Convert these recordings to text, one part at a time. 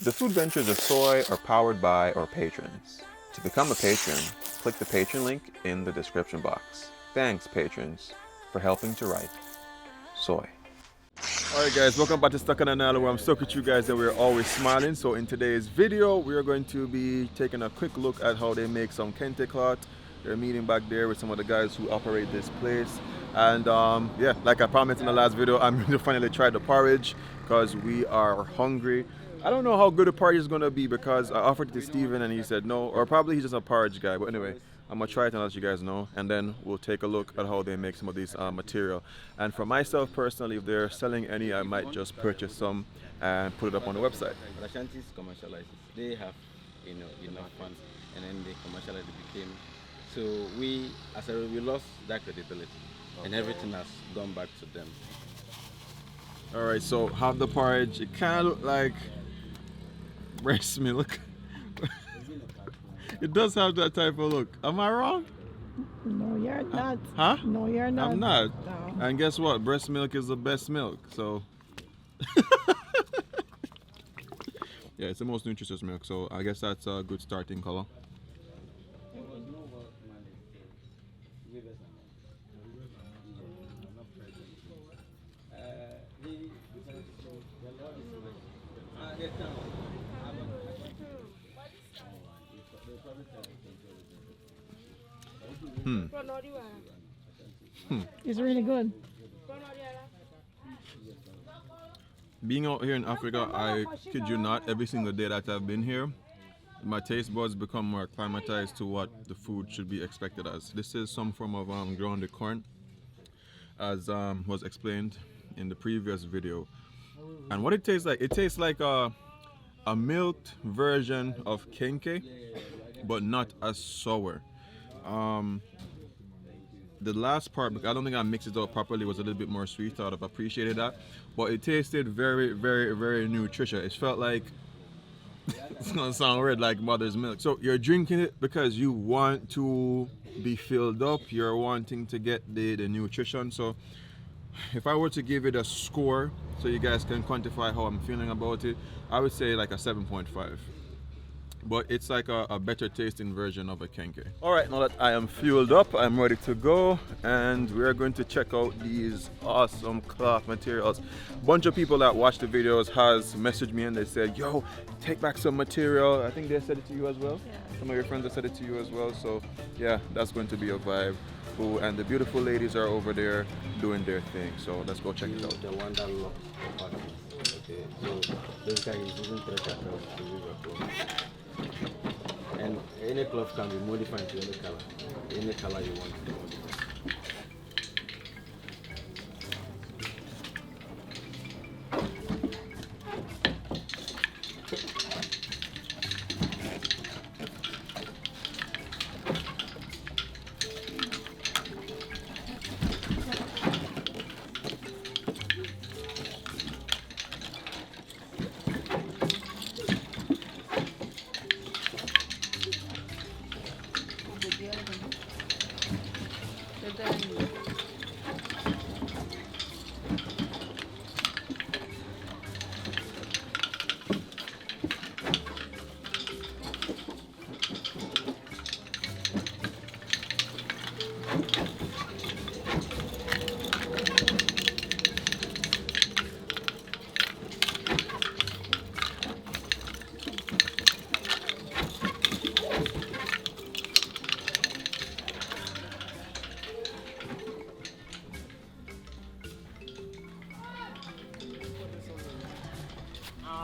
The food ventures of Soai are powered by our patrons. To become a patron, click the patron link in the description box. Thanks, patrons, for helping to write Soai. Alright guys, welcome back to Stuck on an Island, where I'm stuck with you guys and we're always smiling. So in today's video, we are going to be taking a quick look at how they make some kente cloth. They're meeting back there with some of the guys who operate this place. And yeah, like I promised in the last video, I'm going to finally try the porridge because we are hungry. I don't know how good the porridge is going to be because I offered it to Steven and he said no, or probably he's just a porridge guy. But anyway, I'm going to try it and let you guys know, and then we'll take a look at how they make some of these material. And for myself personally, if they're selling any, I might just purchase some and put it up on the website. The Ashantis commercialize it. They have enough funds, and then they commercialize it became. So we, as a we lost that credibility, and everything has gone back to them. All right, so have the porridge. It kind of look like breast milk. It does have that type of look. Am I wrong? No, you're not. Huh? No, you're not. I'm not. No. And guess what? Breast milk is the best milk. So yeah, it's the most nutritious milk. So I guess that's a good starting color. It's really good. Being out here in Africa, I kid you not, every single day that I've been here, my taste buds become more acclimatized to what the food should be expected as. This is some form of grounded corn, as was explained in the previous video. And what it tastes like a milked version of kenke, but not as sour. The last part, I don't think I mixed it up properly, was a little bit more sweet. I would have appreciated that, but it tasted very, very, very nutritious. It felt like it's gonna sound weird, like mother's milk. So you're drinking it because you want to be filled up, you're wanting to get the nutrition. So if I were to give it a score so you guys can quantify how I'm feeling about it, I would say like a 7.5. But it's like a better tasting version of a kenke. All right, now that I am fueled up, I'm ready to go, and we're going to check out these awesome cloth materials. A bunch of people that watch the videos has messaged me and they said, yo, take back some material. I think they said it to you as well. Yeah. Some of your friends have said it to you as well. So yeah, that's going to be a vibe. Ooh, and the beautiful ladies are over there doing their thing. So let's go check it out. The one that looks okay. So this guy is using thread across to weave a cloth. And any cloth can be modified to any color you want to modify.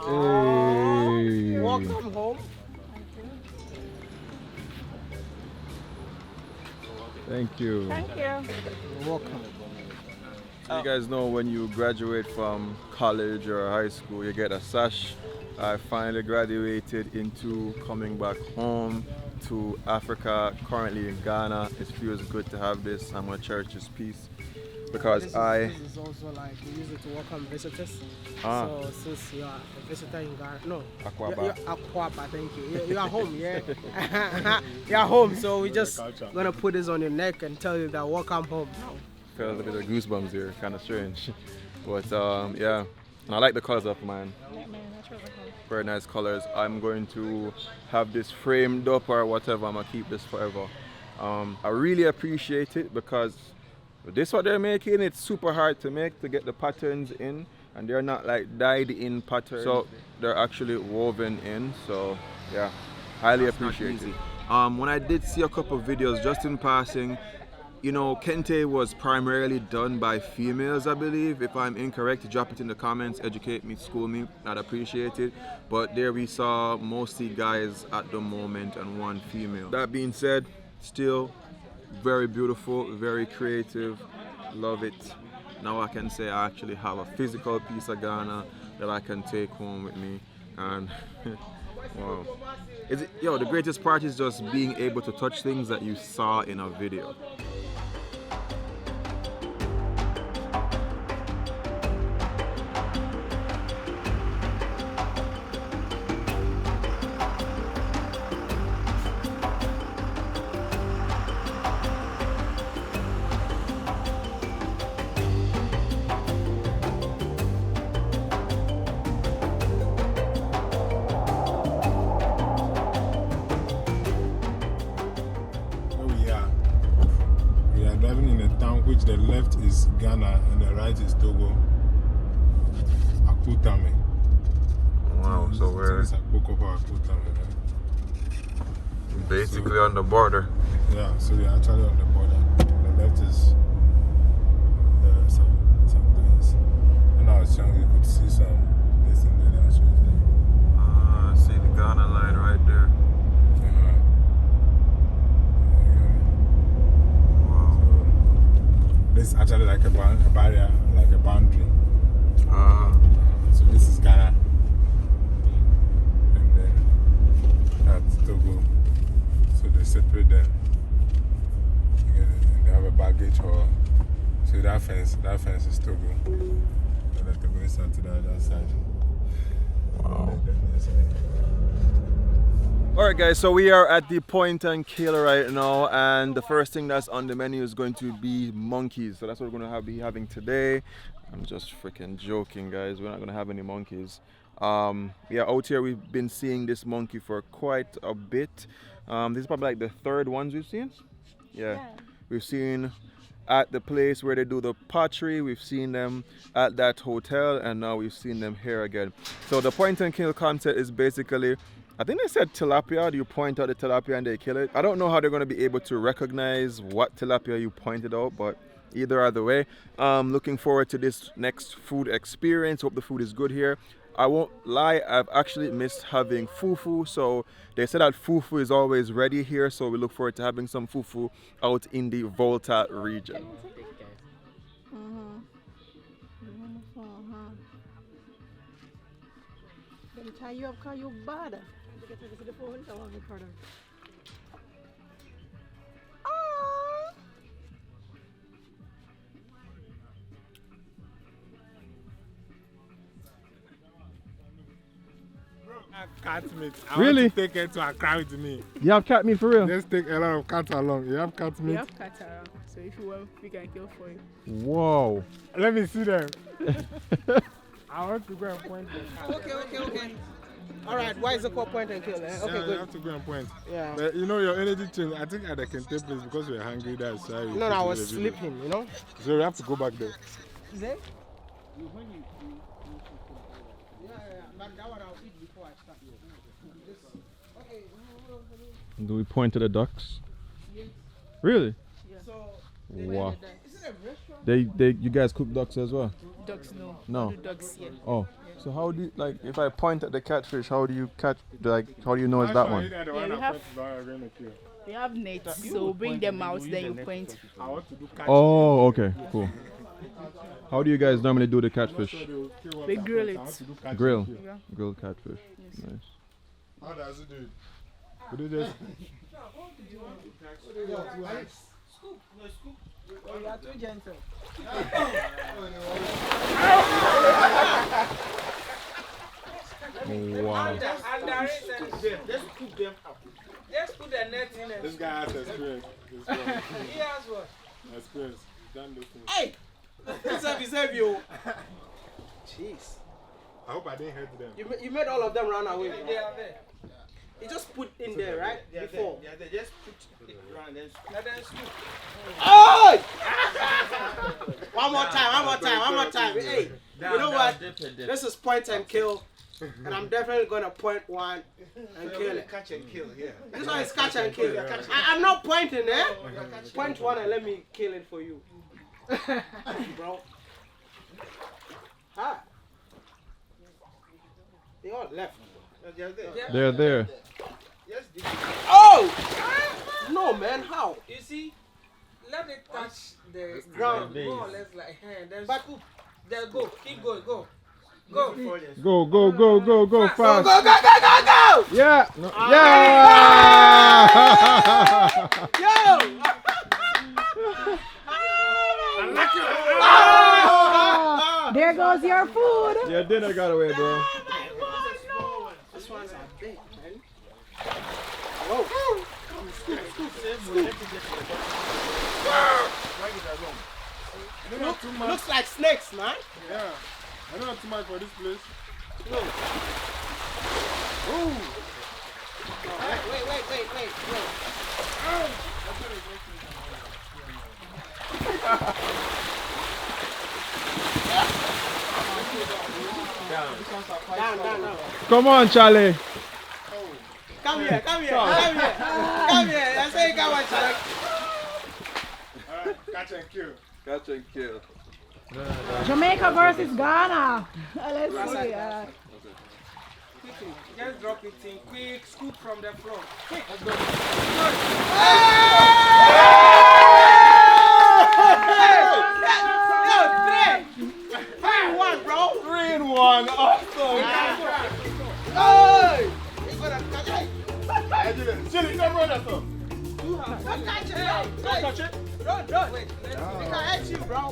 Hey. Welcome home. Thank you. Thank you. You're welcome. You guys know when you graduate from college or high school, you get a sash. I finally graduated into coming back home to Africa, currently in Ghana. It feels good to have this. I'm going to cherish this piece because this is also like we use it to welcome visitors. So since you are a visitor in Ghana, no, Akwaba. Akwaba, thank you. You are home, yeah. You are home, so we just gonna put this on your neck and tell you that welcome home. Felt a bit of goosebumps here, kind of strange, but yeah. And I like the colors of mine. Yeah, man, that's really cool. Very nice colors. I'm going to have this framed up or whatever. I'm gonna keep this forever. I really appreciate it because this what they're making. It's super hard to make, to get the patterns in, and they're not like dyed in patterns. So they're actually woven in. So yeah, highly appreciate it. When I did see a couple of videos just in passing, you know, kente was primarily done by females, I believe. If I'm incorrect, drop it in the comments, educate me, school me, I'd appreciate it. But there we saw mostly guys at the moment and one female. That being said, still very beautiful, very creative, love it. Now I can say I actually have a physical piece of Ghana that I can take home with me. And wow. The greatest part is just being able to touch things that you saw in a video. Which the left is Ghana and the right is Togo. Akutame. Wow, so we're basically on the border. Yeah, so we're actually on the border. The left is some things. When I was young, you could see some this and that. I see the Ghana line right there. This is actually like a barrier, like a boundary. So this is Ghana. And then that's Togo. So they separate them. And they have a baggage hall. So that fence is Togo. And then Togo is to the other side. Wow. Alright guys, so we are at the point and kill right now, and the first thing that's on the menu is going to be monkeys. So that's what we're going to be having today. I'm just freaking joking guys, we're not going to have any monkeys. Yeah, out here we've been seeing this monkey for quite a bit. This is probably like the third ones we've seen. Yeah. We've seen at the place where they do the pottery, we've seen them at that hotel, and now we've seen them here again. So the point and kill concept is basically, I think they said tilapia. You point out the tilapia and they kill it. I don't know how they're going to be able to recognize what tilapia you pointed out, but either way, looking forward to this next food experience. Hope the food is good here. I won't lie, I've actually missed having fufu. So they said that fufu is always ready here, so we look forward to having some fufu out in the Volta region. Tie you up, call you bad. Cat meat. Really? Want to take it to Accra with me. You have cat meat for real? Let's take a lot of cats along. You have cat meat? We have cats around, so if you want, we can kill for you. Whoa. Let me see them. I want to go and point them. Okay. Alright, why is it called point and kill? Eh? Okay, Yeah, good. you have to go and point. Yeah. But you know, your energy change. I think at the Kente place, because we were hungry, that's why. No, I was sleeping, you know? So we have to go back there. Is it? Yeah, but that one I'll eat before I start. Okay. Do we point to the ducks? Yes. Really? Yeah. So, Wow. is it a restaurant? You guys cook ducks as well? Ducks, no. No. Do ducks, yeah. Oh. So how do you, like, if I point at the catfish, how do you catch, like, how do you know it's that one? We have nets, so bring them out, then you point. I want to do catch. Oh, okay, cool. How do you guys normally do the catfish? We grill it. Grill? Yeah. Grilled catfish. Yes. Nice. How does it do it? Could you just... Scoop. No, scoop. Oh, you are too gentle. Wow. Just scoop them up. Just put the net in it. This guy has experience. He has what? Experience. He's done this thing. Hey! It's a you. Jeez. I hope I didn't hurt them. You made all of them run away. They are there. You just put in there, right? Before. Yeah, they just put it around and scoop. Oh! One more time. Hey, you know what? This is point and kill. And I'm definitely gonna point one and kill it. Catch and kill, yeah. This one is catch and kill. I'm not pointing, eh? Point one and let me kill it for you. Bro. Hi. They all left. They're there. They're there. Yes, Oh! No, man, how? You see, let it touch the Ground. more or less like hand. Then But- scoop. Then go. Keep going. Go. Go Go, fast. go! Yeah. No. Ah. Yeah. Yo! There goes your food. Your dinner got away, bro. This one's a big, man. Whoa. Looks like snakes, man. Yeah. I don't have too much for this place. No. Ooh. Wait. Down. Come on, Charlie. Come here. I say come on, Charlie. Alright, catch and kill. Catch and kill. Jamaica versus Ghana. Let's see. Just drop it in quick. Scoop from the floor. Quick. Let's go. Yo, 3-1, bro. 3-1. Awesome. Hey! You gonna catch it? Chili, come on, that's all. Don't touch it. Don't. Wait, we can hurt you, bro.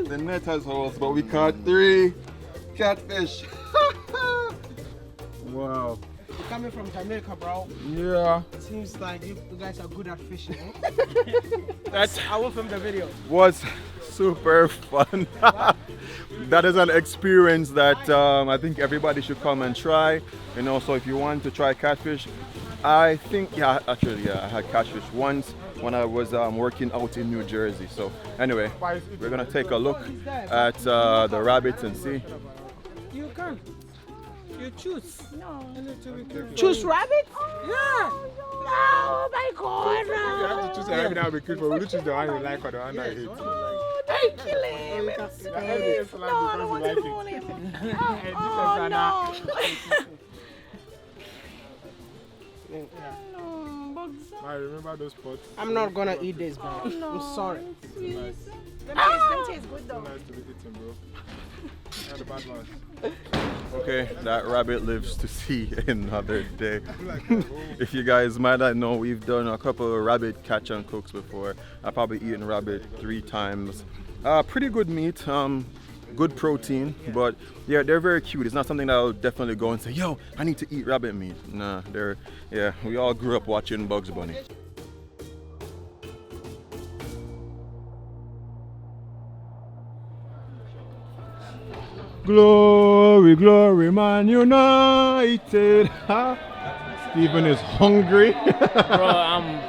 The net has holes, but we caught 3 catfish. Wow. You're coming from Jamaica, bro. Yeah. Seems like you guys are good at fishing. I will film the video. Was super fun. That is an experience that I think everybody should come and try. You know, so if you want to try catfish, I think, I had catfish once when I was working out in New Jersey. So anyway, we're gonna take a look at the rabbits and see. You can. You choose. No. Choose rabbit? Yeah. Oh my God. You have to choose a rabbit that will be good for. Will you choose the one you like or the one that you hate? Don't kill him. It's No, I don't want to kill him. Oh, no. No, bugs. I remember those spots. I'm not gonna eat this, bro. No, I'm sorry. sweet. Nice. Them taste good So though. nice to be eaten, bro. Not the bad ones. Okay, that rabbit lives to see another day. If you guys might not know, we've done a couple of rabbit catch and cooks before. I've probably eaten rabbit 3 times. Pretty good meat, good protein, but yeah, they're very cute. It's not something that I'll definitely go and say, yo, I need to eat rabbit meat. Nah, we all grew up watching Bugs Bunny. Glory, glory, Man United. Stephen is hungry. Bro, I'm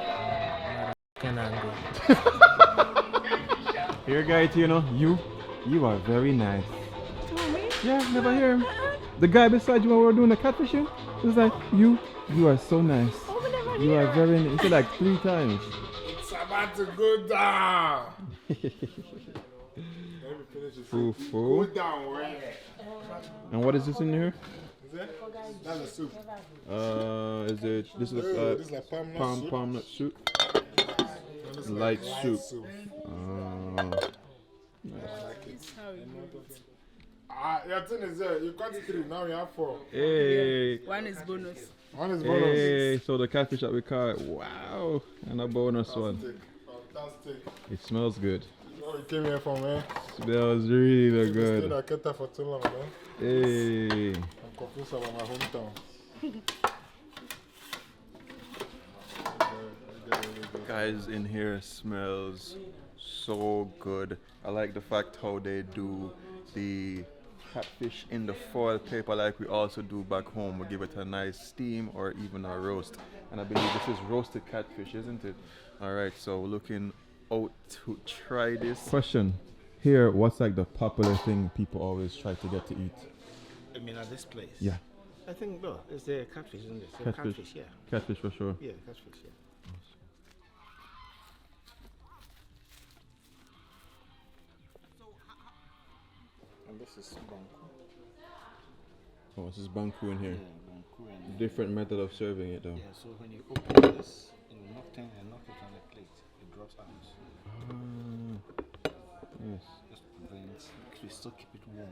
kind of hungry. Here, guy, you know, you are very nice. Yeah, never hear him. The guy beside you when we were doing the catfishing, he was like, you are so nice. You are very nice. He said like 3 times. It's about to go down. Let me finish this. Go Fufu. down, right? And what is this in here? Is it? That's a soup. This is This is like palm nut soup. palm nut soup. And this is Light like soup. Your thing is there. You got 3, now you have 4. Hey. One is bonus. One is bonus. Hey, so the catfish that we caught, wow, and a bonus one. Fantastic. It smells good. Where we came here from, man. Smells really Stayed good. at Keta for too long, man. Hey. I'm confused about my hometown. Guys, in here smells so good. I like the fact how they do the catfish in the foil paper like we also do back home. We give it a nice steam or even a roast. And I believe this is roasted catfish, isn't it? All right, so we're looking out to try this. Question. Here, what's like the popular thing people always try to get to eat? I mean, at this place? Yeah. I think, no, it's the catfish, isn't it? So Catfish. yeah. Catfish for sure. Yeah, catfish, yeah. And this is banku. Oh, this is banku in here. Yeah, banku and Different method of serving it though. yeah, so when you open this, you knock it and knock it on the plate, it drops out. Yes. Just prevents, you still keep it warm,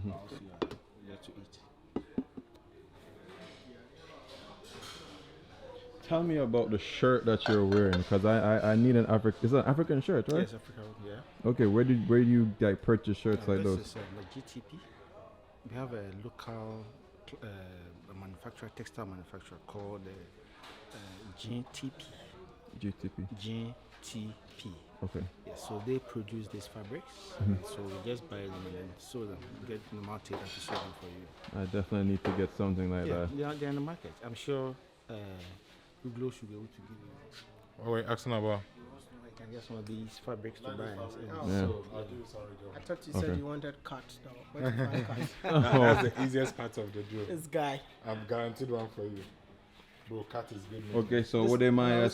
whilst you are there to eat. Tell me about the shirt that you're wearing, because I need an African. It's an African shirt, right? Yes, Africa, yeah. Okay, where do you like purchase shirts like This those? is like GTP. We have a local manufacturer, textile manufacturer called GTP. GTP. GTP. Okay. Yeah, so they produce these fabrics. So we just buy them and then sew them, get them out here and to sew them for you. I definitely need to get something like Yeah, that. they're in the market. I'm sure Google should be able to give you. What were you asking about? I can get some of these fabrics to buy. Yeah. So, I thought you Okay. said you wanted cut though. Where's my cut? That's the easiest part of the drill. This guy. I'm guaranteed one for you. Bro, cat is good. Man. Okay, so what my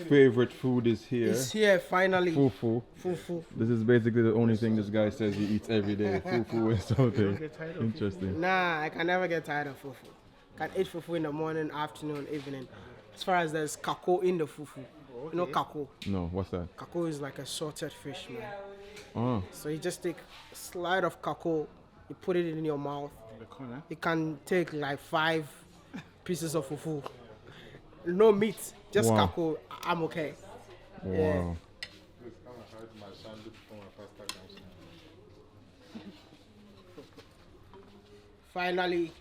favorite food is here. It's here finally. Fufu. Fufu. This is basically the only thing this guy says he eats every day. Fufu is something get tired of interesting. Nah, I can never get tired of fufu. Can eat fufu in the morning, afternoon, evening. As far as there's kako in the fufu. You know kako? No, what's that? Kako is like a salted fish, man. Oh, So you just take a slide of kako, you put it in your mouth. the corner. You can take like 5 pieces of fufu. No meat, just Wow. kako. I'm okay. wow. Yeah. Finally,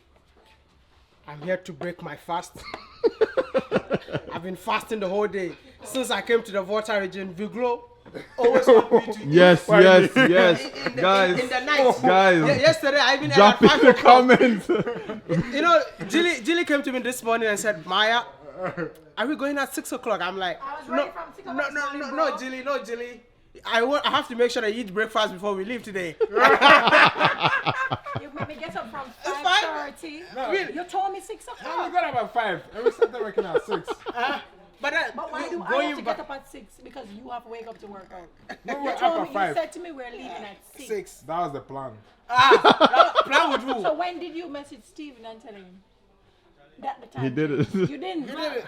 I'm here to break my fast. I've been fasting the whole day. Since I came to the Volta Region, Viglo always want me to eat Yes, yes, yes. in the, Guys, in the night. guys, Yesterday, I even ate drop at in 5 the o'clock. comments. You know, Jilly came to me this morning and said, Maya, are we going at 6 o'clock? I'm like, I was no, ready from 6 no, o'clock no, this no, morning, no, bro. Jilly, no, Jilly. I have to make sure I eat breakfast before we leave today. You made me get up from 5:30. Really? You told me 6 We o'clock. got about 5 and we started working at 6. But Why do I going have to back get up at 6? Because you have to wake up to work out. We You were up told me, at you 5. said to me we're leaving at 6. 6. That was the plan. Plan with who? So when did you message Steven and tell him that the time? He did it. You didn't. That's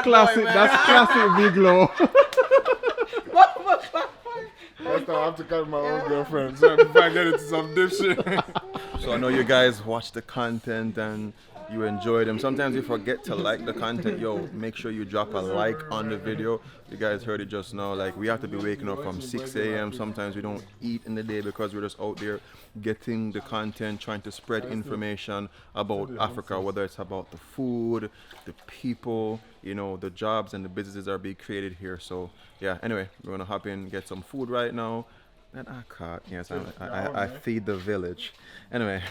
classic. That's classic Viglo. Next time I have to call my own girlfriend so before I get into some dipshit. So I know you guys watch the content and you enjoy them. Sometimes you forget to like the content. Yo, make sure you drop a like on the video. You guys heard it just now. Like, we have to be waking up from 6 a.m. Sometimes we don't eat in the day because we're just out there getting the content, trying to spread information about Africa, whether it's about the food, the people, you know, the jobs and the businesses that are being created here. So yeah, anyway, we're gonna hop in, get some food right now. And I caught, yes, I feed the village. Anyway,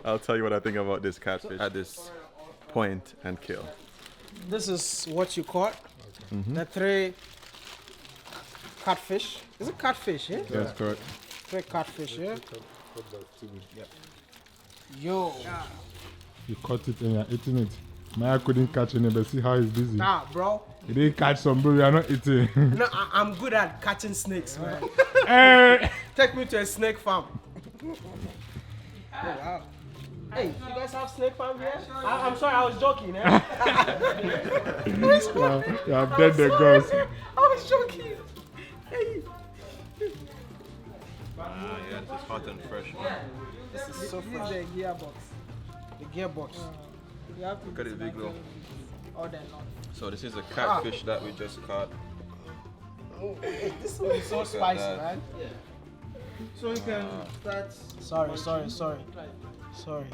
I'll tell you what I think about this catfish at this point and kill. This is what you caught. The 3 catfish. Is it catfish, yeah? Yes, correct. 3 catfish, yeah? Yo. You caught it and you're eating it. Maya couldn't catch any, but see how he's busy. Nah, bro. He didn't catch some, bro. You're not eating. No, I'm good at catching snakes, man. Hey! Take me to a snake farm. Oh, wow. Hey, you guys have snake farm here? I'm sorry, I was joking, eh? You have dead the girls. I was joking. Hey. Yeah, this is hot and fresh. This is so fresh. This is the gearbox. The gearbox. You have to Look at it, Viglo. all that long. So this is a catfish that we just caught. Oh, this one is so Look at spicy, that. man. So you can start. Sorry.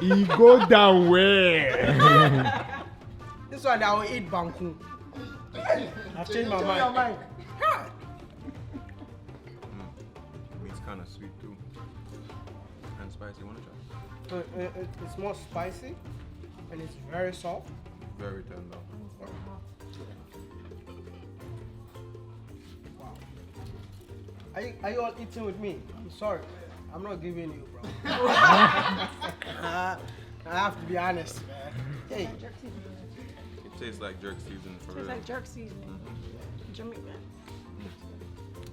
He go down where? this one I will eat banku. I've changed my mind. Meat's kind of sweet too. And spicy. Want to try? It's more spicy and it's very soft. Very tender. Wow. Are you all eating with me? I'm sorry. I'm not giving you, bro. I have to be honest, man. Hey. It tastes like jerk season for real. It's like jerk season. Jamaican.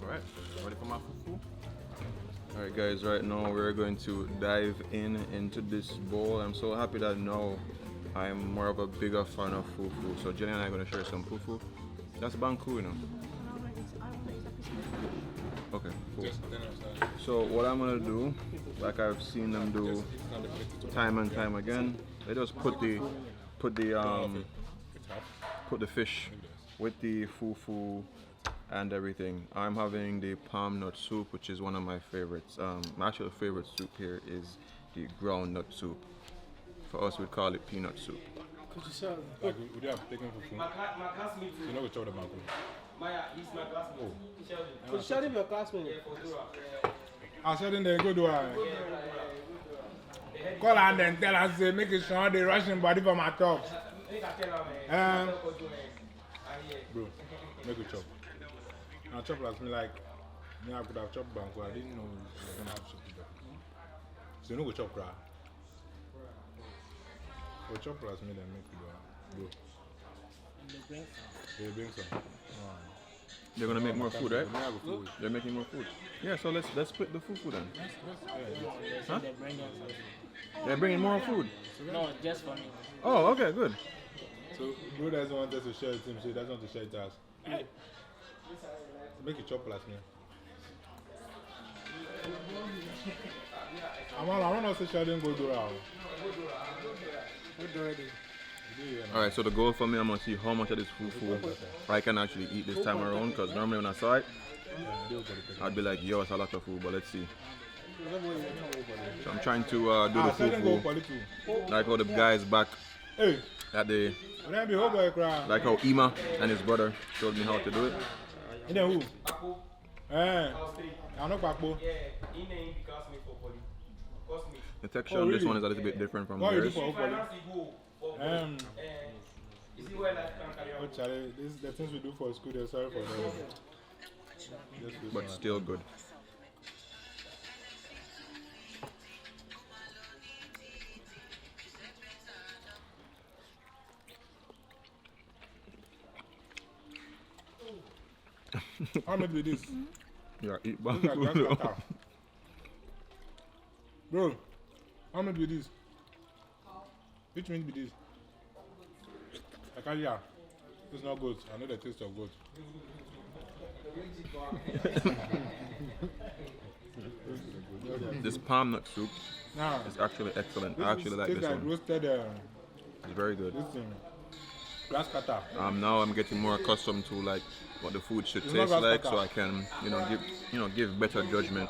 Alright, ready for my fufu? Alright guys, right now we're going to dive into this bowl. I'm so happy that now I'm more of a bigger fan of fufu. So Jenny and I are going to share some fufu. That's banku, you know. Okay, cool. So what I'm gonna do, like I've seen them do time and time again, they just put the fish with the fufu and everything. I'm having the palm nut soup, which is one of my favorites. My actual favorite soup here is the ground nut soup. For us, we'd call it peanut soup. Could you show like, would you have taken fufu? You know we talked about it. He's my classmate. Could you show them your classmate? I said in there, go do I. Call and then tell us, make it sure they Russian body for my top. Bro, make a chop. Now chop like me like, me I could have chopped banku. I didn't know you were gonna have chop today. So you know go chop cry. Go chop like me then make it bro. They bring some. They're gonna make more food, right? They're making more food. Yeah, so let's split the fufu then. Huh? They're bringing more food. No, just for me. Oh, okay, good. So bro doesn't want us to share it with him, so he doesn't want to share it with us. Hey. Make it chop like me. I want us to share them go do around. Alright, so the goal for me, I'm gonna see how much of this fufu I can actually eat this time around, because normally when I saw it, I'd be like, yo, it's a lot of food, but let's see. So I'm trying to do the fufu like how the guys back at the, like how Ima and his brother showed me how to do it. You know who? I'm not Bakbo. The texture on this one is a little bit different from theirs. This is the things we do for school, they're sorry for them. But still good. How much be this? Yeah, eat Look at banku. that. Bro, how much be this? Which meat be this? I can't hear. It's not good. I know the taste of goat. This palm nut soup is actually excellent. I actually like this one. Roasted, It's very good. this thing. Grass cutter. Now I'm getting more accustomed to like what the food should It's not taste like, grass so I can, give better judgment.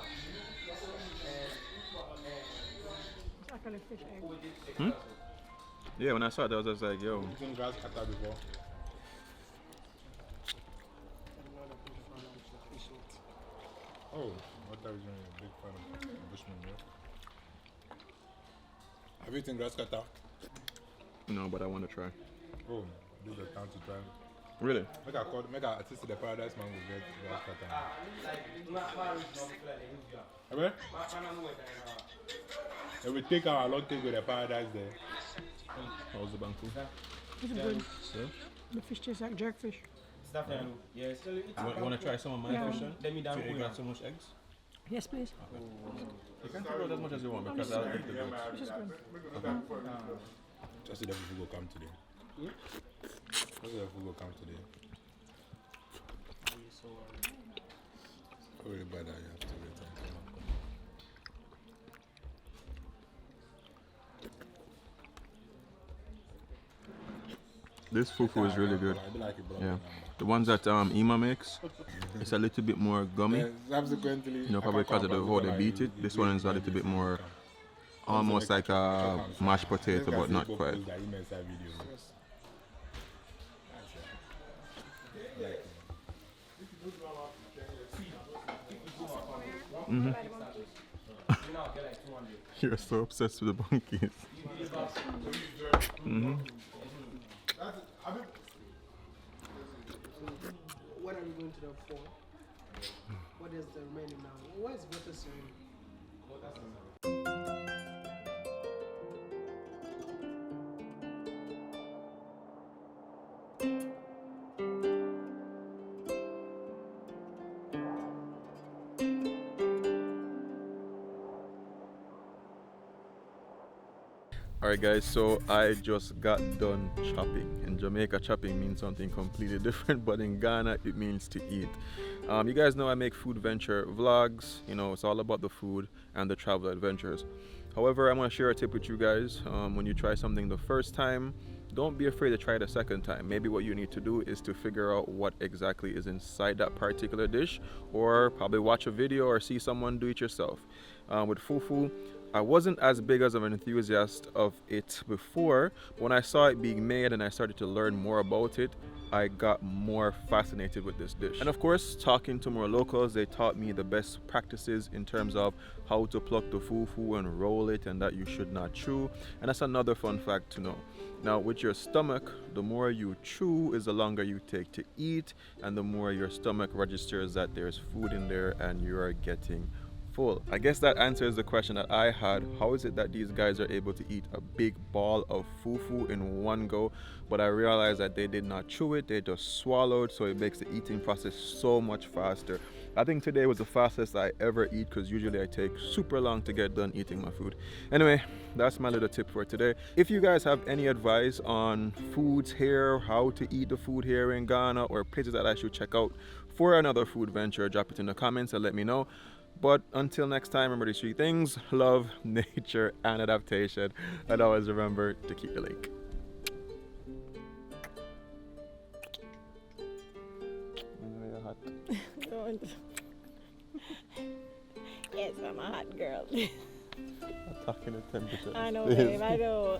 It's like a fish egg. Yeah, when I saw it, I was just like, yo. Eaten grass cutter before. Oh, Volta Region is a big fan of Bushman, yeah? Have you eaten grass cutter? No, but I want to try. Oh, this is the time to try. Really? Make a taste of the paradise man will get grass cutter. Okay? And we take our long take with the paradise there. How's the banku? It's good. Yeah? The fish tastes like jerkfish. Yes. You want to try some of my Yeah. fish then? Let me down. So you got so much eggs? Yes, please. You can take out as much as you want because I'll eat the goats. This is good. Just see the food will come today. Just see the food will come today. Really bad that you have to wait until I come. This fufu is really good. Yeah. The ones that Ima makes, it's a little bit more gummy. Subsequently, Probably because of the how they beat it. This one is a little bit more, almost like a mashed potato, but not quite. You're so obsessed with the monkeys. What are we going to the for? What is the remaining now? What is Volta Region? Alright guys, so I just got done chopping. In Jamaica, chopping means something completely different, but in Ghana it means to eat. You guys know I make food venture vlogs. You know, it's all about the food and the travel adventures. However, I'm going to share a tip with you guys. When you try something the first time, don't be afraid to try it a second time. Maybe what you need to do is to figure out what exactly is inside that particular dish, or probably watch a video or see someone do it yourself. With fufu, I wasn't as big as of an enthusiast of it before, but when I saw it being made and I started to learn more about it, I got more fascinated with this dish. And of course, talking to more locals, they taught me the best practices in terms of how to pluck the fufu and roll it, and that you should not chew. And that's another fun fact to know. Now, with your stomach, the more you chew is the longer you take to eat, and the more your stomach registers that there's food in there and you are getting full. I guess that answers the question that I had. How is it that these guys are able to eat a big ball of fufu in one go? But I realized that they did not chew it, they just swallowed, so it makes the eating process so much faster. I think today was the fastest I ever eat, because usually I take super long to get done eating my food. Anyway, that's my little tip for today. If you guys have any advice on foods here, how to eat the food here in Ghana, or places that I should check out for another food venture, drop it in the comments and let me know. But until next time, remember these three things: love, nature, and adaptation. And always remember to keep the lake. Don't. Yes, I'm a hot girl. Attacking the temperature. I know, babe, I know.